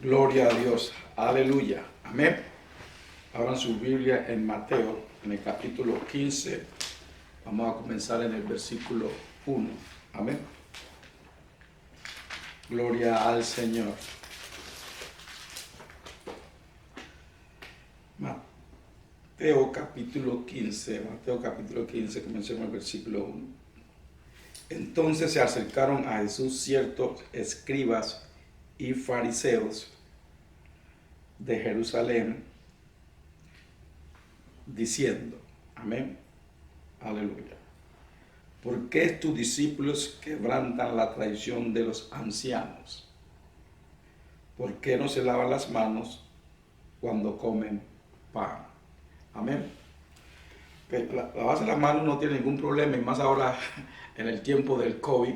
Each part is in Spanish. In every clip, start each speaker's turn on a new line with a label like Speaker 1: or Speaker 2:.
Speaker 1: Gloria a Dios. Aleluya. Amén. Abran su Biblia en Mateo, en el capítulo 15. Vamos a comenzar en el versículo 1. Amén. Gloria al Señor. Mateo capítulo 15, comencemos el versículo 1. Entonces se acercaron a Jesús ciertos escribas y fariseos de Jerusalén, diciendo, amén, aleluya, ¿por qué tus discípulos quebrantan la tradición de los ancianos? ¿Por qué no se lavan las manos cuando comen pan? Amén. Lavarse las manos no tiene ningún problema, y más ahora en el tiempo del COVID,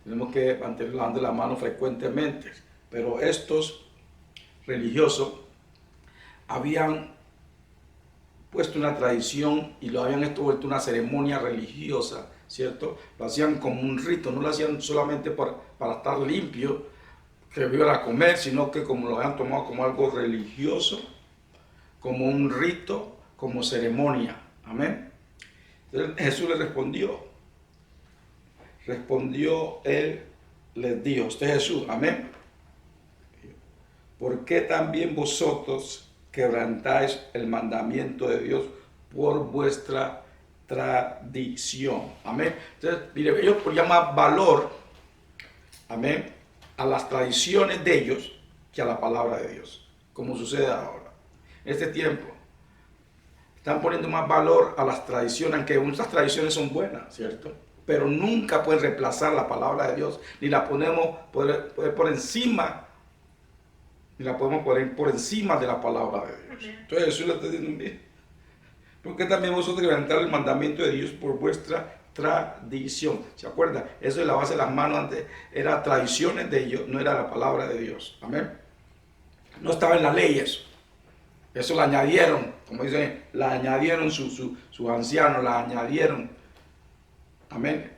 Speaker 1: tenemos que mantener lavando las manos frecuentemente. Pero estos religiosos habían puesto una tradición y lo habían vuelto una ceremonia religiosa, ¿cierto? Lo hacían como un rito, no lo hacían solamente para estar limpio, que iban a comer, sino que como lo habían tomado como algo religioso, como un rito, como ceremonia. Amén. Entonces Jesús le respondió, él les dijo, usted es Jesús, amén. ¿Por qué también vosotros quebrantáis el mandamiento de Dios por vuestra tradición? Amén. Entonces, mire, ellos llaman valor, amén, a las tradiciones de ellos que a la palabra de Dios, como sucede ahora. En este tiempo, están poniendo más valor a las tradiciones, aunque muchas tradiciones son buenas, ¿cierto? Pero nunca pueden reemplazar la palabra de Dios, ni la podemos poner por encima, ni la podemos poner por encima de la palabra de Dios. Entonces Jesús le está diciendo, mire, ¿por qué también vosotros quebrantáis el mandamiento de Dios por vuestra tradición? ¿Se acuerdan? Eso de lavarse las manos antes era tradiciones de ellos, no era la palabra de Dios. Amén. No estaba en la ley eso. Eso la añadieron, como dicen, la añadieron sus ancianos, la añadieron. Amén.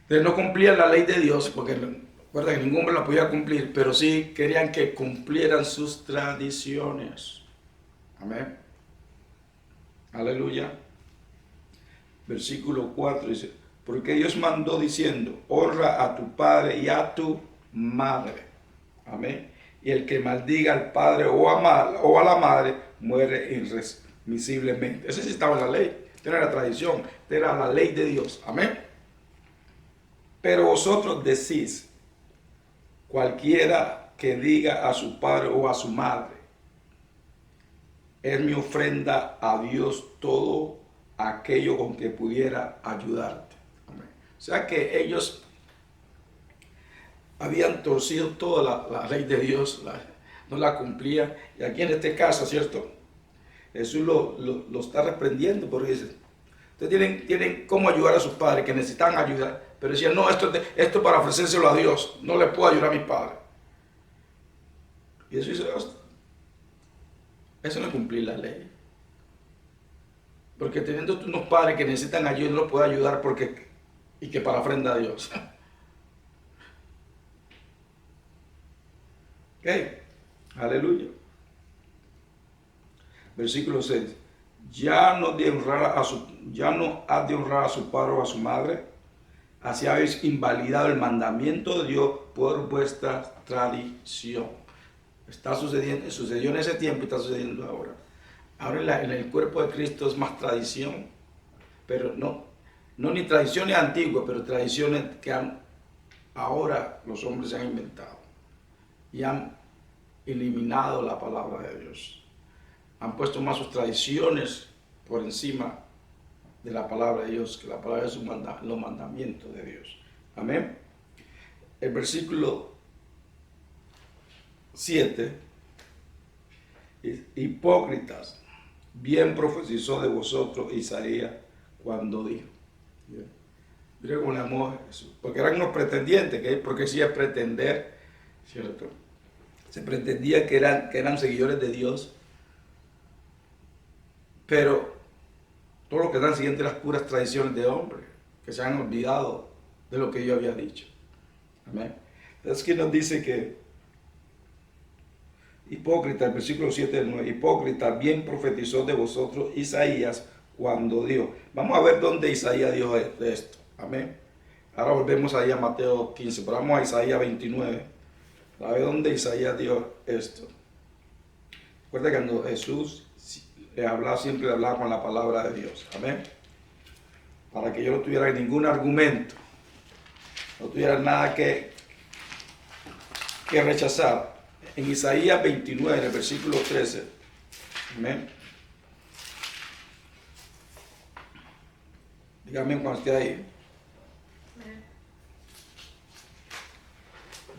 Speaker 1: Entonces no cumplían la ley de Dios, porque recuerda que ningún hombre la podía cumplir, pero sí querían que cumplieran sus tradiciones. Amén. Aleluya. Versículo 4 dice, porque Dios mandó diciendo, honra a tu padre y a tu madre. Amén. Y el que maldiga al padre o a la madre muere irremisiblemente. Eso sí estaba en la ley. Esta era la tradición. Esta era la ley de Dios. Amén. Pero vosotros decís, cualquiera que diga a su padre o a su madre, es mi ofrenda a Dios todo aquello con que pudiera ayudarte. Amén. O sea que ellos habían torcido toda la ley de Dios, no la cumplían. Y aquí en este caso, ¿cierto? Jesús lo está reprendiendo porque dice, ustedes tienen cómo ayudar a sus padres que necesitan ayuda, pero decían, no, esto es para ofrecérselo a Dios, no le puedo ayudar a mis padres. Y Jesús dice, eso no es cumplir la ley. Porque teniendo unos padres que necesitan ayuda, no los puede ayudar y que para ofrenda a Dios. Okay. Aleluya. Versículo 6. Ya no has de honrar a su padre o a su madre, así habéis invalidado el mandamiento de Dios por vuestra tradición. Está sucedió en ese tiempo y está sucediendo ahora. Ahora en el cuerpo de Cristo es más tradición, pero no ni tradiciones antiguas, pero tradiciones que ahora los hombres se han inventado y han eliminado la palabra de Dios. Han puesto más sus tradiciones por encima de la palabra de Dios, que la palabra de Dios es los mandamientos de Dios. Amén. El versículo 7. Hipócritas, bien profetizó de vosotros Isaías cuando dijo. Mira cómo le amó a Jesús. Porque eran unos pretendientes, porque sí es pretender, ¿cierto? Se pretendía que eran seguidores de Dios, pero todos los que están siguiendo las puras tradiciones de hombres, que se han olvidado de lo que yo había dicho. Amén. Es que nos dice que Hipócrita, el versículo 7 del 9. Hipócrita, bien profetizó de vosotros Isaías cuando dijo. Vamos a ver dónde Isaías dijo de esto. Amén. Ahora volvemos ahí a Mateo 15, pero vamos a Isaías 29. A ver dónde Isaías dijo esto. Recuerda que cuando Jesús le hablaba, siempre le hablaba con la palabra de Dios. Amén. Para que yo no tuviera ningún argumento, no tuviera nada que rechazar. En Isaías 29, en el versículo 13. Amén. Dígame cuando esté ahí.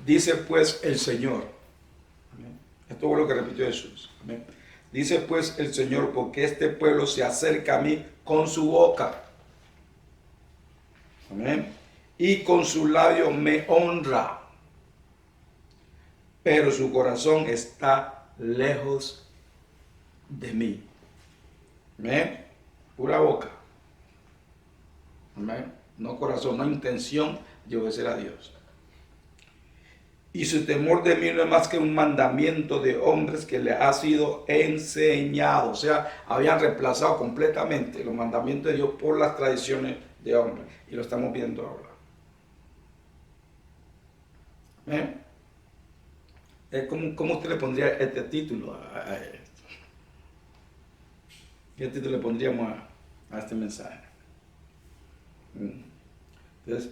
Speaker 1: Dice pues el Señor. Amén. Esto fue lo que repitió Jesús. Amén. Dice pues el Señor, porque este pueblo se acerca a mí con su boca. Amén. Y con su labio me honra. Pero su corazón está lejos de mí. Amén. Pura boca. Amén. No corazón, no intención de obedecer a Dios. Y su temor de mí no es más que un mandamiento de hombres que le ha sido enseñado. O sea, habían reemplazado completamente los mandamientos de Dios por las tradiciones de hombres. Y lo estamos viendo ahora. Amén. ¿Cómo usted le pondría este título a esto? ¿Qué título le pondríamos a este mensaje? Entonces,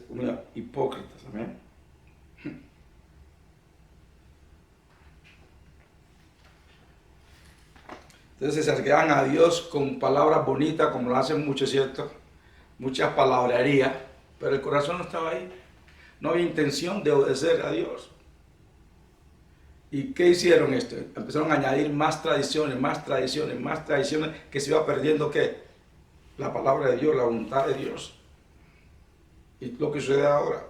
Speaker 1: hipócritas, amén. Entonces se acercaban a Dios con palabras bonitas, como lo hacen muchos, ¿cierto? Muchas palabrerías, pero el corazón no estaba ahí. No había intención de obedecer a Dios. ¿Y qué hicieron esto? Empezaron a añadir más tradiciones, que se iba perdiendo, ¿qué? La palabra de Dios, la voluntad de Dios. Y lo que sucede ahora,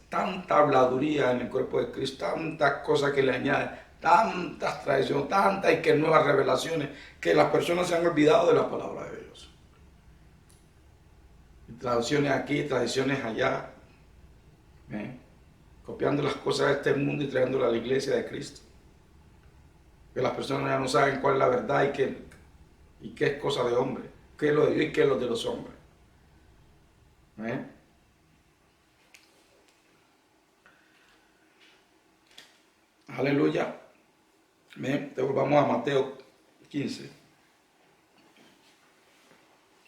Speaker 1: tanta habladuría en el cuerpo de Cristo, tantas cosas que le añaden, tantas tradiciones, tantas y que nuevas revelaciones, que las personas se han olvidado de la palabra de Dios. Y tradiciones aquí, tradiciones allá, copiando las cosas de este mundo y trayéndolas a la iglesia de Cristo. Que las personas ya no saben cuál es la verdad y qué es cosa de hombre, qué es lo de Dios y qué es lo de los hombres. Aleluya. Volvamos a Mateo 15.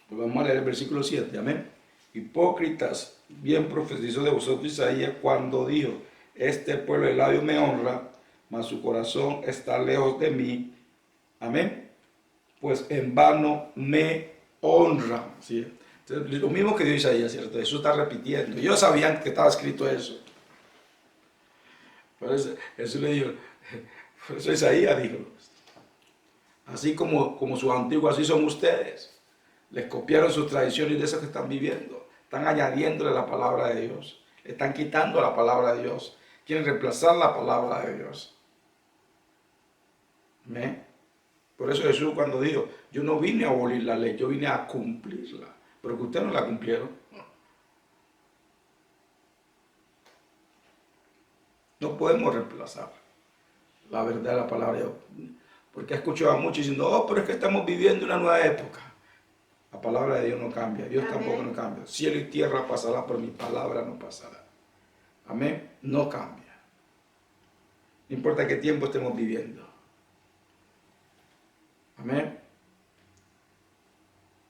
Speaker 1: Vamos a leer el versículo 7. Amén. Hipócritas, bien profetizó de vosotros Isaías cuando dijo: este pueblo de labios me honra, mas su corazón está lejos de mí. Amén. Pues en vano me honra. ¿Sí? Entonces, lo mismo que dijo Isaías, ¿cierto? Jesús está repitiendo. Ellos sabían que estaba escrito eso. Por eso Jesús le dijo, por eso Isaías dijo, así como sus antiguos, así son ustedes. Les copiaron sus tradiciones de esas que están viviendo. Están añadiéndole la palabra de Dios. Están quitando la palabra de Dios. Quieren reemplazar la palabra de Dios. ¿Amén? Por eso Jesús cuando dijo, yo no vine a abolir la ley, yo vine a cumplirla. Pero que ustedes no la cumplieron. No podemos reemplazar la verdad de la palabra de Dios. Porque he escuchado a muchos diciendo, oh, pero es que estamos viviendo una nueva época. La palabra de Dios no cambia, Dios tampoco no cambia. Cielo y tierra pasará, pero mi palabra no pasará. Amén, no cambia. No importa qué tiempo estemos viviendo. Amén.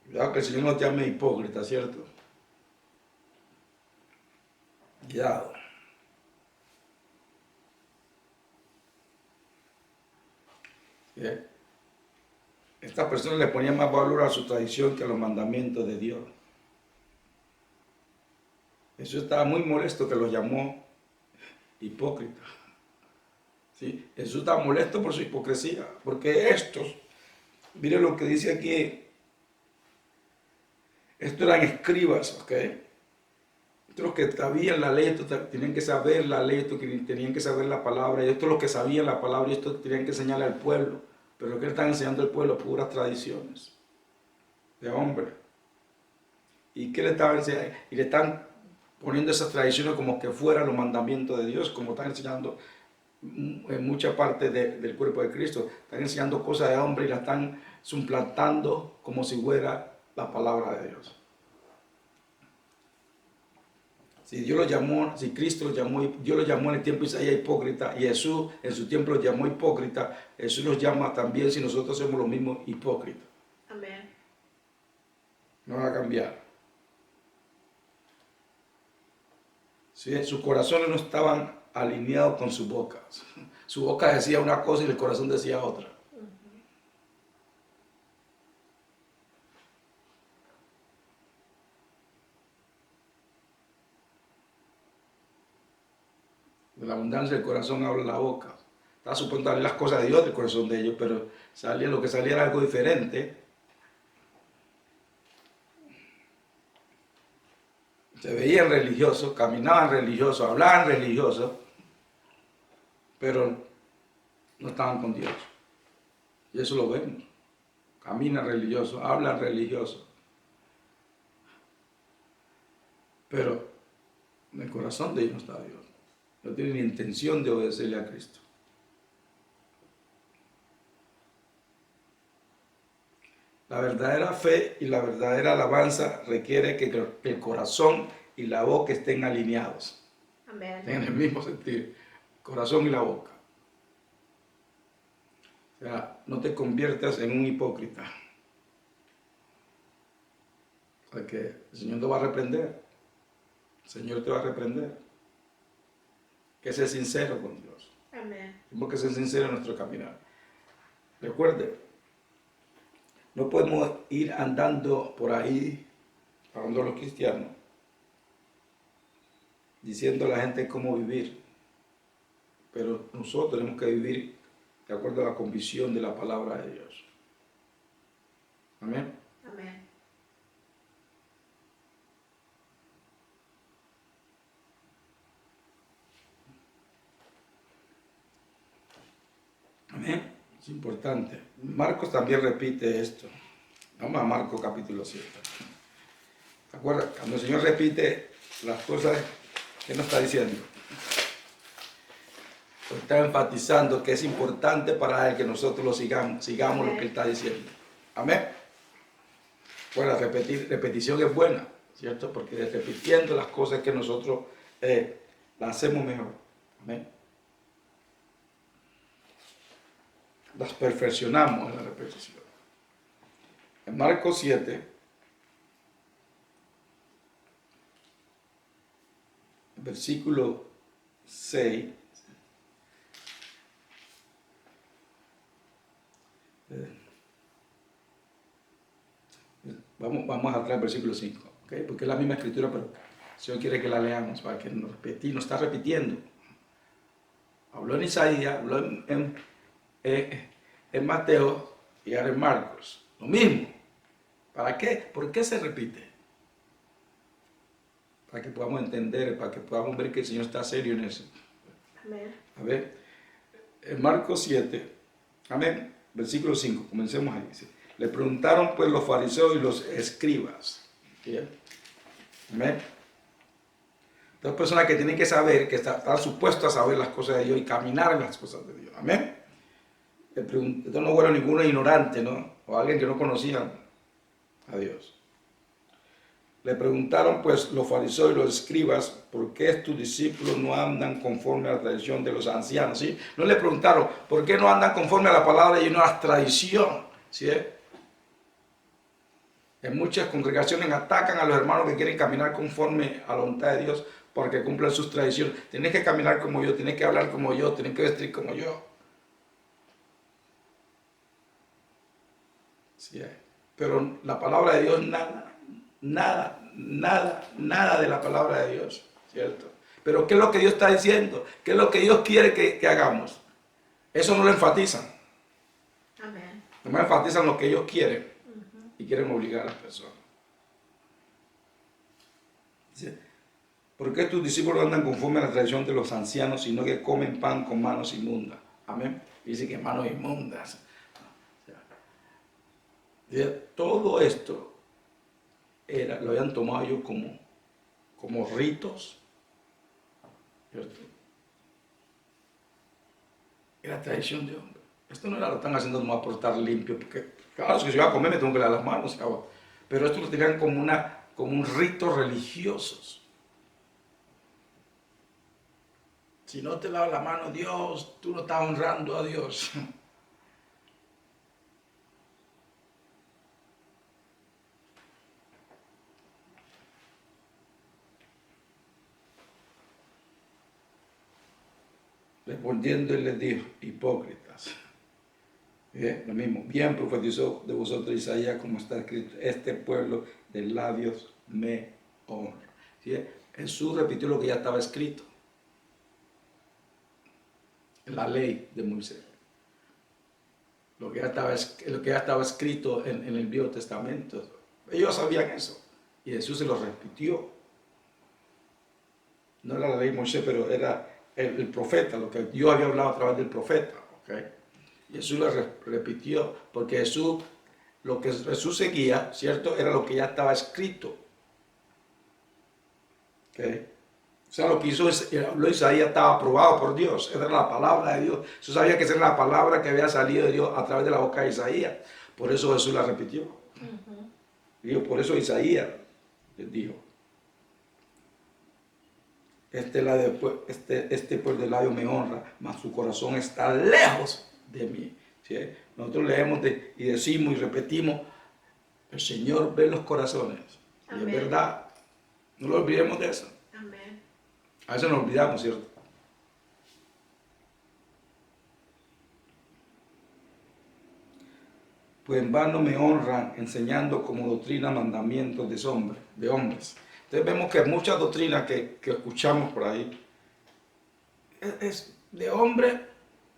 Speaker 1: Cuidado que el Señor nos llame hipócrita, ¿cierto? Cuidado. Estas personas le ponían más valor a su tradición que a los mandamientos de Dios. Jesús estaba muy molesto que los llamó hipócritas. ¿Sí? Jesús estaba molesto por su hipocresía, porque estos, miren lo que dice aquí, estos eran escribas, ¿ok? Estos los que sabían la ley, estos tenían que saber la ley, estos tenían que saber la palabra, y estos los que sabían la palabra, y estos tenían que enseñarle al pueblo. Pero lo que le están enseñando al pueblo, puras tradiciones de hombre. ¿Y qué le estaban enseñando? Y le están poniendo esas tradiciones como que fueran los mandamientos de Dios, como están enseñando en mucha parte del cuerpo de Cristo. Están enseñando cosas de hombre y la están suplantando como si fuera la palabra de Dios. Si Dios lo llamó, si Cristo lo llamó, Dios lo llamó en el tiempo de Isaías hipócrita, y Jesús en su tiempo lo llamó hipócrita, Jesús nos llama también si nosotros somos los mismos hipócritas.
Speaker 2: Amén.
Speaker 1: No va a cambiar. ¿Sí? Sus corazones no estaban alineados con su boca. Su boca decía una cosa y el corazón decía otra. De la abundancia del corazón habla la boca. Estaba supuesto darle las cosas de Dios del corazón de ellos, pero salía, lo que salía era algo diferente. Se veían religiosos, caminaban religiosos, hablaban religiosos, pero no estaban con Dios. Y eso lo vemos. Caminan religiosos, hablan religiosos, pero en el corazón de ellos no está Dios. No tienen ni intención de obedecerle a Cristo. La verdadera fe y la verdadera alabanza requiere que el corazón y la boca estén alineados.
Speaker 2: Amén.
Speaker 1: En el mismo sentido, corazón y la boca. O sea, no te conviertas en un hipócrita. Porque el Señor te va a reprender. El Señor te va a reprender. Que ser sincero con Dios.
Speaker 2: Amén.
Speaker 1: Tenemos que ser sinceros en nuestro caminar. Recuerde, no podemos ir andando por ahí, hablando a los cristianos, diciendo a la gente cómo vivir. Pero nosotros tenemos que vivir de acuerdo a la convicción de la palabra de Dios. Amén.
Speaker 2: Amén.
Speaker 1: Amén. Es importante. Marcos también repite esto. Vamos a Marcos capítulo 7. ¿Te acuerdas? Cuando el Señor repite las cosas, ¿qué nos está diciendo? Está enfatizando que es importante para Él que nosotros lo sigamos lo que Él está diciendo. Amén. Bueno, la repetición es buena, ¿cierto? Porque repitiendo las cosas que nosotros las hacemos mejor. Amén. Las perfeccionamos en la repetición. En Marcos 7, versículo 6, vamos a traer el versículo 5, ¿okay? Porque es la misma escritura, pero el Señor quiere que la leamos para que nos está repitiendo. Habló en Isaías, habló en Mateo y ahora en Marcos. Lo mismo. ¿Para qué? ¿Por qué se repite? Para que podamos entender, para que podamos ver que el Señor está serio en eso.
Speaker 2: Amén.
Speaker 1: A ver, en Marcos 7, amén, versículo 5, comencemos ahí. Dice, le preguntaron pues los fariseos y los escribas. ¿Bien? Amén. Dos personas que tienen que saber, que están supuestos a saber las cosas de Dios y caminar en las cosas de Dios. Amén. Esto no huele a ninguno ignorante, ¿no? O alguien que no conocía a Dios. Le preguntaron pues los fariseos y los escribas, ¿por qué tus discípulos no andan conforme a la tradición de los ancianos? ¿Sí? No le preguntaron, ¿por qué no andan conforme a la palabra y no a la tradición? ¿Sí? En muchas congregaciones atacan a los hermanos que quieren caminar conforme a la voluntad de Dios porque cumplen sus tradiciones. Tienes que caminar como yo, tienes que hablar como yo, tienes que vestir como yo. ¿Sí? Pero la palabra de Dios nada de la palabra de Dios, ¿cierto? Pero ¿qué es lo que Dios está diciendo? ¿Qué es lo que Dios quiere que hagamos? Eso no lo enfatizan.
Speaker 2: Amén.
Speaker 1: No enfatizan lo que ellos quieren y quieren obligar a las personas. Dice, ¿por qué tus discípulos andan conforme a la tradición de los ancianos, sino que comen pan con manos inmundas? Amén. Dice que manos inmundas. Dice, todo esto lo habían tomado ellos como ritos, ¿cierto? Era tradición de hombre. Esto no era lo están haciendo nomás por estar limpio, porque claro, si yo voy a comer me tengo que lavar las manos, pero esto lo tenían como un rito religioso. Si no te lavas la mano, Dios, tú no estás honrando a Dios. Respondiendo él les dijo, hipócritas. Lo mismo, bien profetizó de vosotros Isaías, como está escrito, este pueblo de labios me honra. ¿Sí? Jesús repitió lo que ya estaba escrito en la ley de Moisés. Lo que ya estaba escrito en el Viejo Testamento. Ellos sabían eso. Y Jesús se lo repitió. No era la ley de Moisés, pero era el profeta, lo que Dios había hablado a través del profeta. ¿Okay? Y Jesús lo repitió, porque lo que Jesús seguía, ¿cierto? Era lo que ya estaba escrito. ¿Okay? O sea, lo que hizo Isaías estaba aprobado por Dios. Esa era la palabra de Dios. Jesús sabía que esa era la palabra que había salido de Dios a través de la boca de Isaías. Por eso Jesús la repitió. Digo, por eso Isaías les dijo, este pueblo de labios me honra, mas su corazón está lejos de mí. ¿Sí? Nosotros leemos y decimos y repetimos, el Señor ve los corazones. Amén. Y es verdad. No lo olvidemos de eso.
Speaker 2: Amén.
Speaker 1: A veces nos olvidamos, ¿cierto? Pues en vano me honran enseñando como doctrina mandamientos de hombres. Entonces vemos que muchas doctrinas que escuchamos por ahí es de hombre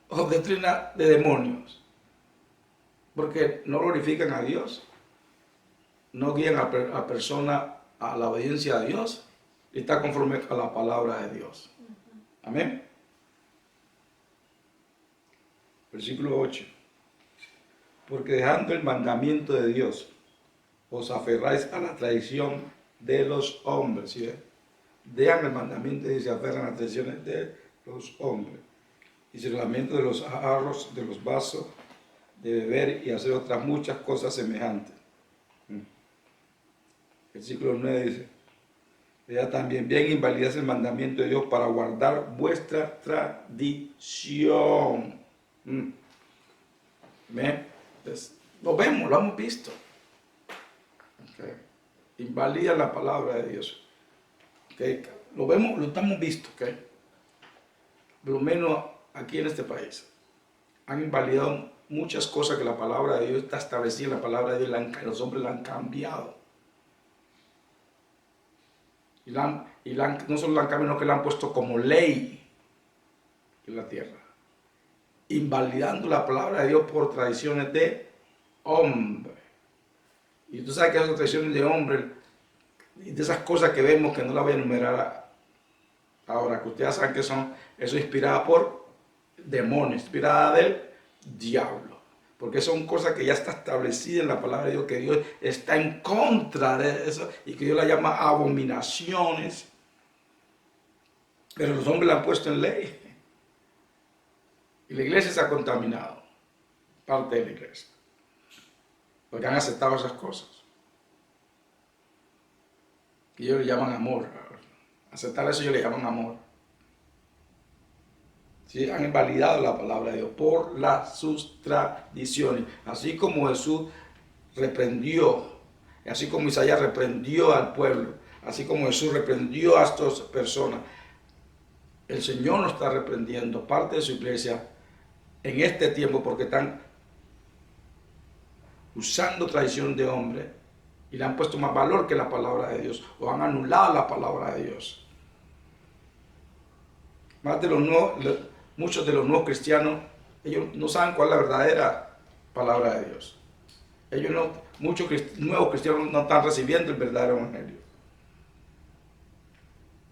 Speaker 1: o doctrina de demonios. Porque no glorifican a Dios, no guían a personas a la obediencia a Dios y está conforme a la palabra de Dios. Amén. Versículo 8. Porque dejando el mandamiento de Dios, os aferráis a la tradición de los hombres. ¿Sí? Dejan el mandamiento y se aferran a las tradiciones de los hombres. Y se reglamento de los jarros, de los vasos, de beber y hacer otras muchas cosas semejantes. Versículo 9 dice, ya también bien invalidáis el mandamiento de Dios para guardar vuestra tradición. Entonces, lo vemos, lo hemos visto. Okay. Invalida la palabra de Dios. Okay. Lo vemos, lo estamos visto. Okay. Por lo menos aquí en este país han invalidado muchas cosas que la palabra de Dios está establecida, la palabra de Dios, los hombres la han cambiado. Y no solo la han cambiado, sino que la han puesto como ley en la tierra. Invalidando la palabra de Dios por tradiciones de hombre. Y tú sabes que esas tradiciones de hombre, y de esas cosas que vemos, que no las voy a enumerar ahora, que ustedes saben que son, eso inspirada por demonios, inspirada del diablo. Porque son cosas que ya está establecida en la palabra de Dios, que Dios está en contra de eso y que Dios la llama abominaciones. Pero los hombres la han puesto en ley. Y la iglesia se ha contaminado, parte de la iglesia, porque han aceptado esas cosas. Y ellos le llaman amor. Aceptar eso ellos le llaman amor. ¿Sí? Han invalidado la palabra de Dios por sus tradiciones. Así como Jesús reprendió, así como Isaías reprendió al pueblo, así como Jesús reprendió a estas personas, el Señor nos está reprendiendo parte de su iglesia en este tiempo porque están usando tradición de hombre y le han puesto más valor que la palabra de Dios o han anulado la palabra de Dios. Muchos de los nuevos cristianos, ellos no saben cuál es la verdadera palabra de Dios. Muchos nuevos cristianos no están recibiendo el verdadero evangelio.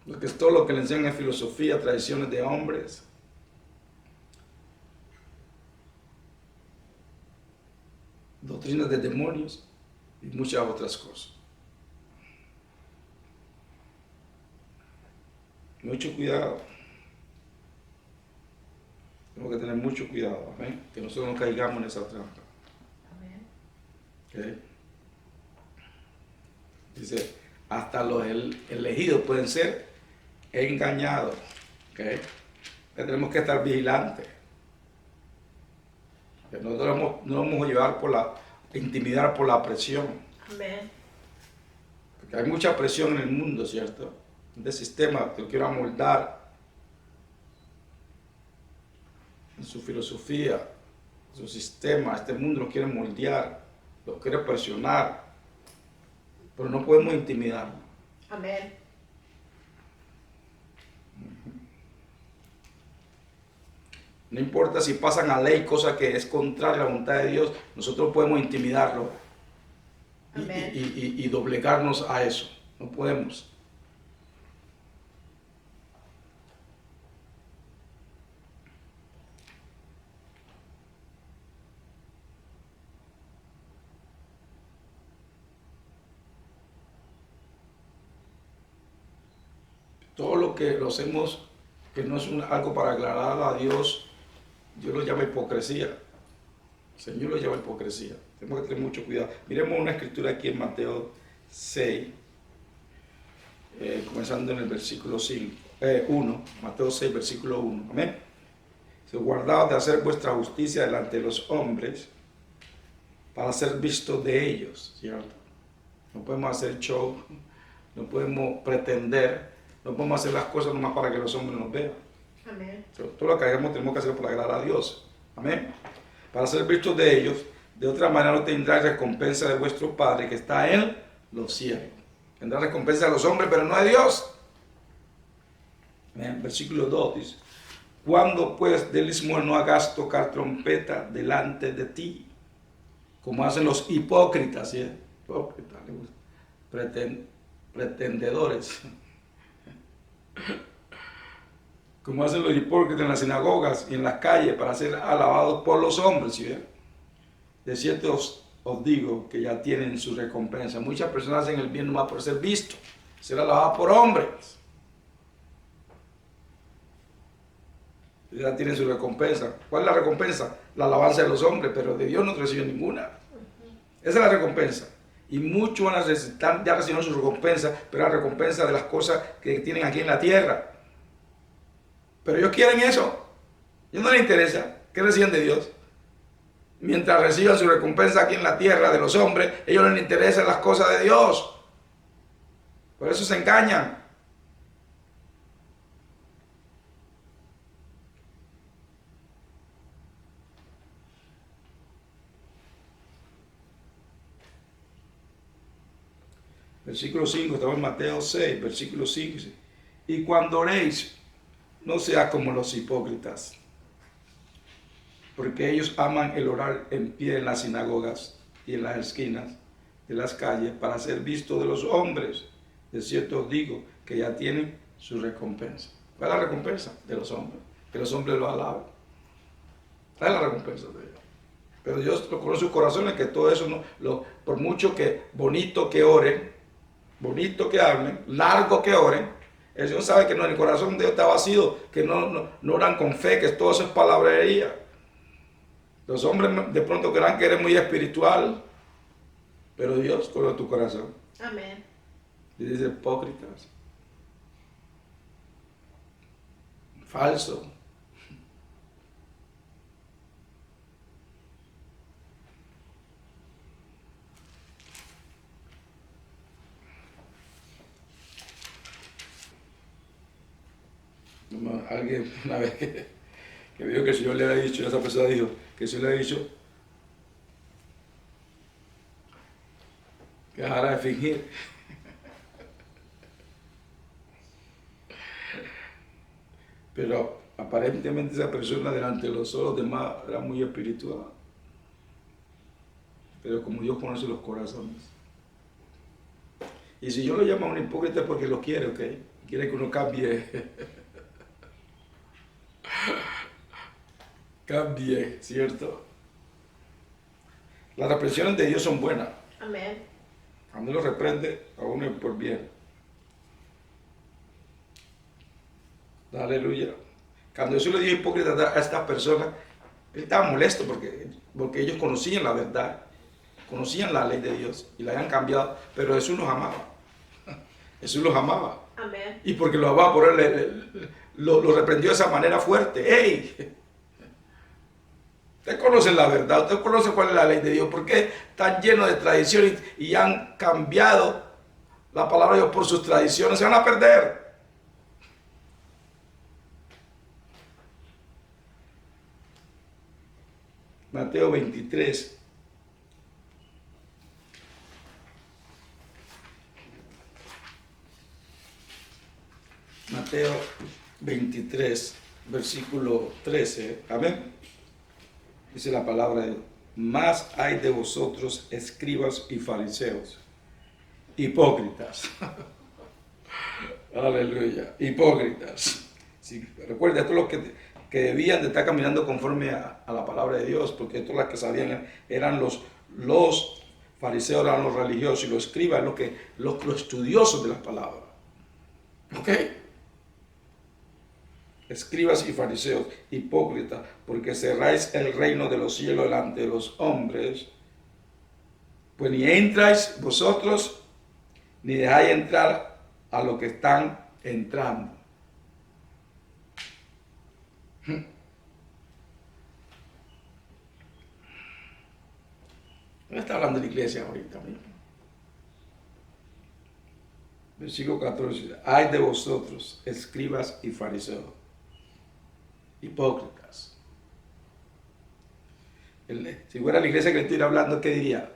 Speaker 1: Porque es todo lo que le enseñan es filosofía, tradiciones de hombres. Doctrinas de demonios y muchas otras cosas. Mucho cuidado. Tenemos que tener mucho cuidado, amén, que nosotros no caigamos en esa trampa.
Speaker 2: Amén.
Speaker 1: ¿Okay? Dice, hasta los elegidos pueden ser engañados. ¿Okay? Tenemos que estar vigilantes. Que no nos vamos a llevar intimidar por la presión.
Speaker 2: Amén.
Speaker 1: Porque hay mucha presión en el mundo, ¿cierto? Este sistema que lo quiere amoldar en su filosofía, su sistema. Este mundo lo quiere moldear, lo quiere presionar, pero no podemos intimidar.
Speaker 2: Amén.
Speaker 1: No importa si pasan a ley, cosa que es contraria a la voluntad de Dios, nosotros podemos intimidarlo y doblegarnos a eso. No podemos. Todo lo que lo hacemos, que no es algo para agradar a Dios, Dios lo llama hipocresía. El Señor lo llama hipocresía. Tenemos que tener mucho cuidado. Miremos una escritura aquí en Mateo 6, comenzando en el versículo 1. Mateo 6, versículo 1. Amén. Guardaos de hacer vuestra justicia delante de los hombres para ser vistos de ellos, ¿cierto? No podemos hacer show, no podemos pretender, no podemos hacer las cosas nomás para que los hombres nos vean.
Speaker 2: Amén.
Speaker 1: Todo lo que hagamos tenemos que hacerlo por agradar a Dios. Amén. Para ser vistos de ellos, de otra manera no tendrá recompensa de vuestro Padre que está en los cielos. Tendrá recompensa de los hombres, pero no de Dios. Amén. Versículo 2 dice, cuando pues del Ismael no hagas tocar trompeta delante de ti, como hacen los hipócritas, ¿sí? Hipócritas, pretendedores. Como hacen los hipócritas en las sinagogas y en las calles para ser alabados por los hombres, ¿sí? De cierto os digo que ya tienen su recompensa. Muchas personas hacen el bien nomás por ser visto, ser alabados por hombres. Ya tienen su recompensa. ¿Cuál es la recompensa? La alabanza de los hombres, pero de Dios no reciben ninguna. Esa es la recompensa. Y muchos van a necesitar, ya recibieron su recompensa, pero la recompensa de las cosas que tienen aquí en la tierra. Pero ellos quieren eso. A ellos no les interesa. ¿Qué reciben de Dios? Mientras reciban su recompensa aquí en la tierra de los hombres, a ellos no les interesan las cosas de Dios. Por eso se engañan. Versículo 5, estamos en Mateo 6, versículo 5. Dice, y cuando oréis, no seas como los hipócritas, porque ellos aman el orar en pie en las sinagogas y en las esquinas de las calles para ser vistos de los hombres. De cierto os digo que ya tienen su recompensa. ¿Cuál es la recompensa? De los hombres. Que los hombres los alaben. ¿Cuál es la recompensa de ellos? Pero Dios lo conoce sus corazones, que todo eso, por mucho que bonito que oren, bonito que hablen, largo que oren, el Señor sabe que en el corazón de Dios está vacío, que no oran con fe, que todo eso es palabrería. Los hombres de pronto creerán que eres muy espiritual, pero Dios conoce tu corazón.
Speaker 2: Amén.
Speaker 1: Y dice hipócritas, falso. Alguien una vez que vio que el Señor le había dicho, esa persona dijo que el Señor le había dicho que dejara de fingir. Pero aparentemente esa persona delante de los ojos demás era muy espiritual. Pero como Dios conoce los corazones. Y si yo lo llamo a un hipócrita es porque lo quiere, ¿ok? Quiere que uno cambie. Cambie, ¿cierto? Las reprensiones de Dios son buenas.
Speaker 2: Amén.
Speaker 1: Cuando Él lo reprende, a uno es por bien. Aleluya. Cuando Jesús le dijo hipócrita a estas personas, él estaba molesto porque ellos conocían la verdad, conocían la ley de Dios y la habían cambiado, pero Jesús los amaba. Jesús los amaba.
Speaker 2: Amén.
Speaker 1: Y porque lo amaba, por él lo reprendió de esa manera fuerte. ¡Ey! Ustedes conocen la verdad, ustedes conocen cuál es la ley de Dios. ¿Por qué están llenos de tradiciones y han cambiado la palabra de Dios por sus tradiciones? Se van a perder. Mateo 23. Mateo 23, versículo 13. Amén. Dice la palabra de Dios. Más hay de vosotros, escribas y fariseos, hipócritas. Aleluya. Hipócritas. Sí, recuerda, esto es lo que debían de estar caminando conforme a la palabra de Dios, porque esto las que sabían eran los fariseos, eran los religiosos, y los escribas, los estudiosos de las palabras. ¿Ok? Escribas y fariseos, hipócritas, porque cerráis el reino de los cielos delante de los hombres, pues ni entráis vosotros, ni dejáis entrar a los que están entrando. No está hablando de la iglesia ahorita mismo. Versículo 14. Ay de vosotros, escribas y fariseos, hipócritas. Si fuera la iglesia que le estuviera hablando, ¿qué diría?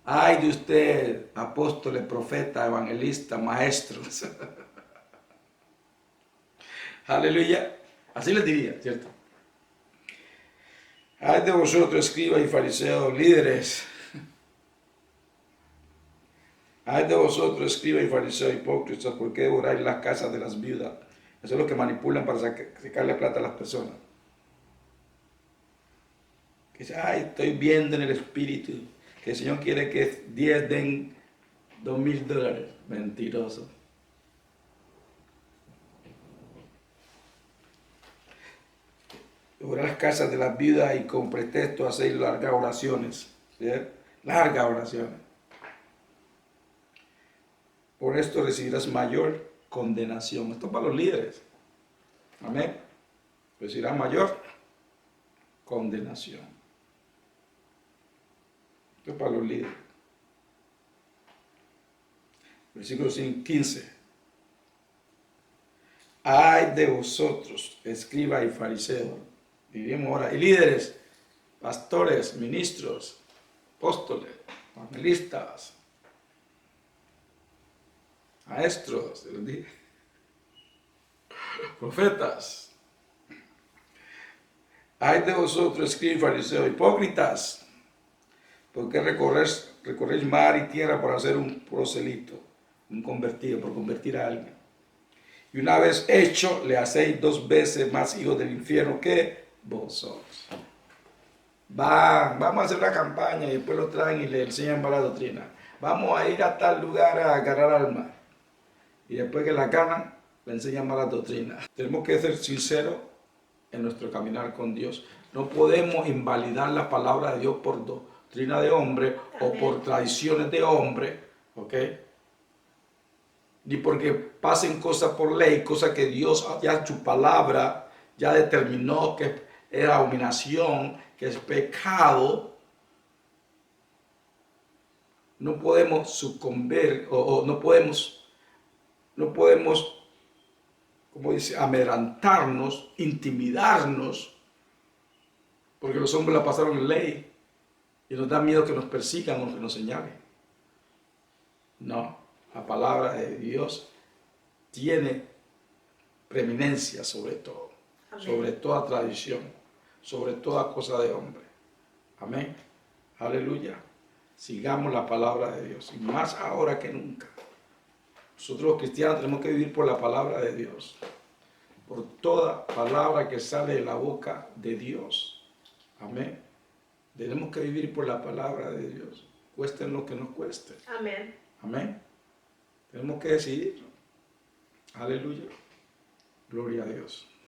Speaker 1: Ay de usted, apóstoles, profetas, evangelistas, maestros. Aleluya. Así les diría, ¿cierto? Ay de vosotros, escribas y fariseos, líderes. Ay de vosotros, escribas y fariseos, hipócritas, ¿por qué devoráis las casas de las viudas? Eso es lo que manipulan para sacarle plata a las personas. Que dice, ay, estoy viendo en el espíritu que el Señor quiere que 10 den $2,000. Mentiroso. Devorar las casas de las viudas y con pretexto hacéis largas oraciones. ¿Sí? Largas oraciones. Por esto recibirás mayor condenación. Esto es para los líderes. Amén. Recibirás mayor condenación. Esto es para los líderes. Versículo 15. Ay de vosotros, escribas y fariseos. Diríamos ahora. Y líderes, pastores, ministros, apóstoles, evangelistas, maestros, profetas. Ay de vosotros, escribas y fariseos, hipócritas, porque recorréis mar y tierra por hacer un proselito, un convertido, por convertir a alguien. Y una vez hecho, le hacéis 2 veces más hijos del infierno que vosotros. Vamos a hacer una campaña y después lo traen y le enseñan para la doctrina. Vamos a ir a tal lugar a agarrar alma. Y después que la ganan, le enseñan malas doctrinas. Tenemos que ser sinceros en nuestro caminar con Dios. No podemos invalidar la palabra de Dios por doctrina de hombre o por tradiciones de hombre, ¿ok? Ni porque pasen cosas por ley, cosas que Dios ya su palabra ya determinó que es abominación, que es pecado. No podemos sucumbir o no podemos, como dice, amedrantarnos, intimidarnos, porque los hombres la pasaron en ley y nos da miedo que nos persigan o que nos señalen. No, la palabra de Dios tiene preeminencia sobre todo, amén, sobre toda tradición, sobre toda cosa de hombre. Amén. Aleluya. Sigamos la palabra de Dios, y más ahora que nunca. Nosotros los cristianos tenemos que vivir por la palabra de Dios, por toda palabra que sale de la boca de Dios. Amén. Tenemos que vivir por la palabra de Dios, cueste lo que nos cueste.
Speaker 2: Amén.
Speaker 1: Amén. Tenemos que decidirlo. Aleluya. Gloria a Dios.